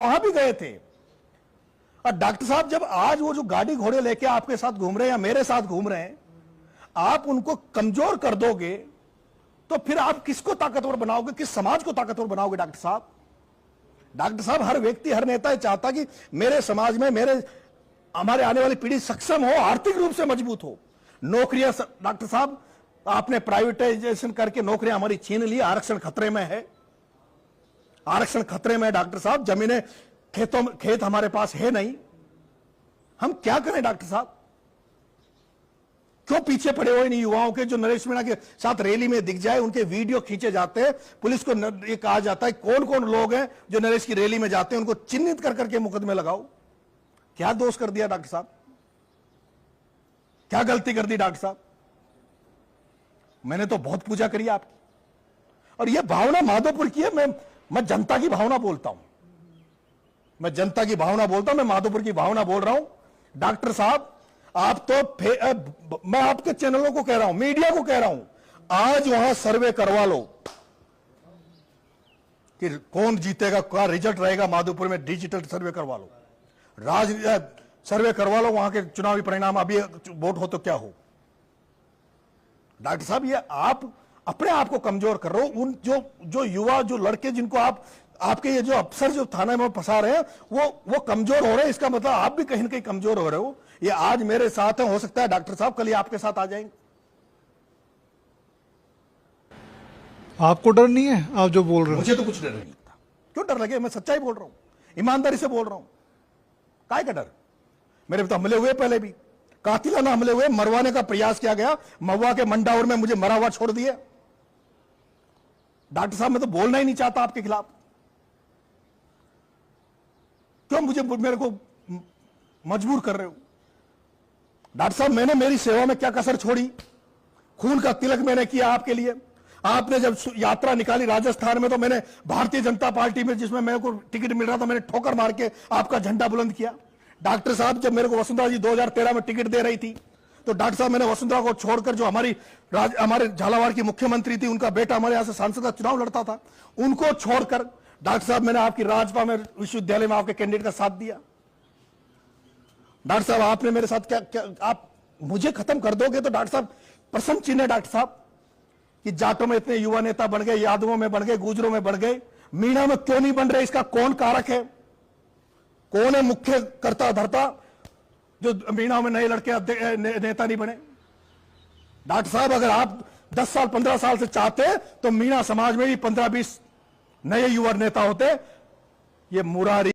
वहां भी गए थे। और डॉक्टर साहब जब आज वो जो गाड़ी घोड़े लेके आपके साथ घूम रहे हैं या मेरे साथ घूम रहे हैं, आप उनको कमजोर कर दोगे तो फिर आप किसको ताकतवर बनाओगे, किस समाज को ताकतवर बनाओगे? डॉक्टर साहब, हर व्यक्ति, हर नेता चाहता कि मेरे समाज में हमारे आने वाली पीढ़ी सक्षम हो, आर्थिक रूप से मजबूत हो। नौकरियां डॉक्टर साहब आपने प्राइवेटाइजेशन करके नौकरियां हमारी छीन ली, आरक्षण खतरे में है, आरक्षण खतरे में। डॉक्टर साहब जमीनें, खेत हमारे पास है नहीं, हम क्या करें? डॉक्टर साहब क्यों पीछे पड़े हुए इन युवाओं के जो नरेश मीणा के साथ रैली में दिख जाए, उनके वीडियो खींचे जाते हैं, पुलिस को ये कहा जाता है कौन कौन लोग हैं जो नरेश की रैली में जाते हैं, उनको चिन्हित कर करके मुकदमे लगाओ। क्या दोष कर दिया डॉक्टर साहब? क्या गलती कर दी डॉक्टर साहब? मैंने तो बहुत पूजा करी आपकी, और यह भावना माधोपुर की है। मैं जनता की भावना बोलता हूं, मैं जनता की भावना बोलता हूं, मैं माधोपुर की भावना बोल रहा हूं। डॉक्टर साहब आप तो, मैं आपके चैनलों को कह रहा हूं, मीडिया को कह रहा हूं, आज वहां सर्वे करवा लो कि कौन जीतेगा, क्या रिजल्ट रहेगा माधोपुर में। डिजिटल सर्वे करवा लो, सर्वे करवा लो वहां के चुनावी परिणाम, अभी वोट हो तो क्या हो। डॉक्टर साहब ये आप अपने आप को कमजोर कर रहे हो। उन जो युवा, जो लड़के जिनको आपके ये जो अफसर जो थाने में फंसा रहे हैं, वो कमजोर हो रहे हैं। इसका मतलब आप भी कहीं ना कहीं कमजोर हो रहे हो। ये आज मेरे साथ है, हो सकता है डॉक्टर साहब कल ही आपके साथ आ जाएंगे। आपको डर नहीं है? आप जो बोल रहे हो, मुझे तो कुछ डर नहीं लगता। क्यों डर लगे? मैं सच्चाई बोल रहा हूं, ईमानदारी से बोल रहा हूं। काय का डर? मेरे तो हमले हुए, पहले भी कातिलाना हमले हुए, मरवाने का प्रयास किया गया। महुआ के मंडावर में मुझे मरा हुआ छोड़ दिया। डॉक्टर साहब मैं तो बोलना ही नहीं चाहता आपके खिलाफ। क्यों मेरे को मजबूर कर रहे हो? डॉक्टर साहब मैंने मेरी सेवा में क्या कसर छोड़ी? खून का तिलक मैंने किया आपके लिए। आपने जब यात्रा निकाली राजस्थान में, तो मैंने भारतीय जनता पार्टी में, जिसमें मेरे को टिकट मिल रहा था, मैंने ठोकर मार के आपका झंडा बुलंद किया। डॉक्टर साहब जब मेरे को वसुंधरा जी 2013 में टिकट दे रही थी, तो डॉक्टर साहब मैंने वसुंधरा को छोड़कर, जो हमारे झालावाड़ की मुख्यमंत्री थी, उनका बेटा हमारे यहां से सांसद का चुनाव लड़ता था, उनको छोड़कर डॉक्टर साहब मैंने आपकी राजपा में विश्वविद्यालय में आपके कैंडिडेट का साथ दिया। डॉक्टर साहब आपने मेरे साथ क्या आप मुझे खत्म कर दोगे तो डॉक्टर साहब प्रसन्न चिन्ह है डॉक्टर साहब कि जाटों में इतने युवा नेता बन गए, यादवों में बढ़ गए, गुजरों में बढ़ गए, मीणा में क्यों नहीं बन रहे? इसका कौन कारक है? कौन है मुख्य करता धरता जो मीणा में नए लड़के नेता नहीं बने? डॉक्टर साहब अगर आप 10 साल 15 साल से चाहते तो मीणा समाज में भी 15-20 नए युवा नेता होते। ये मुरारी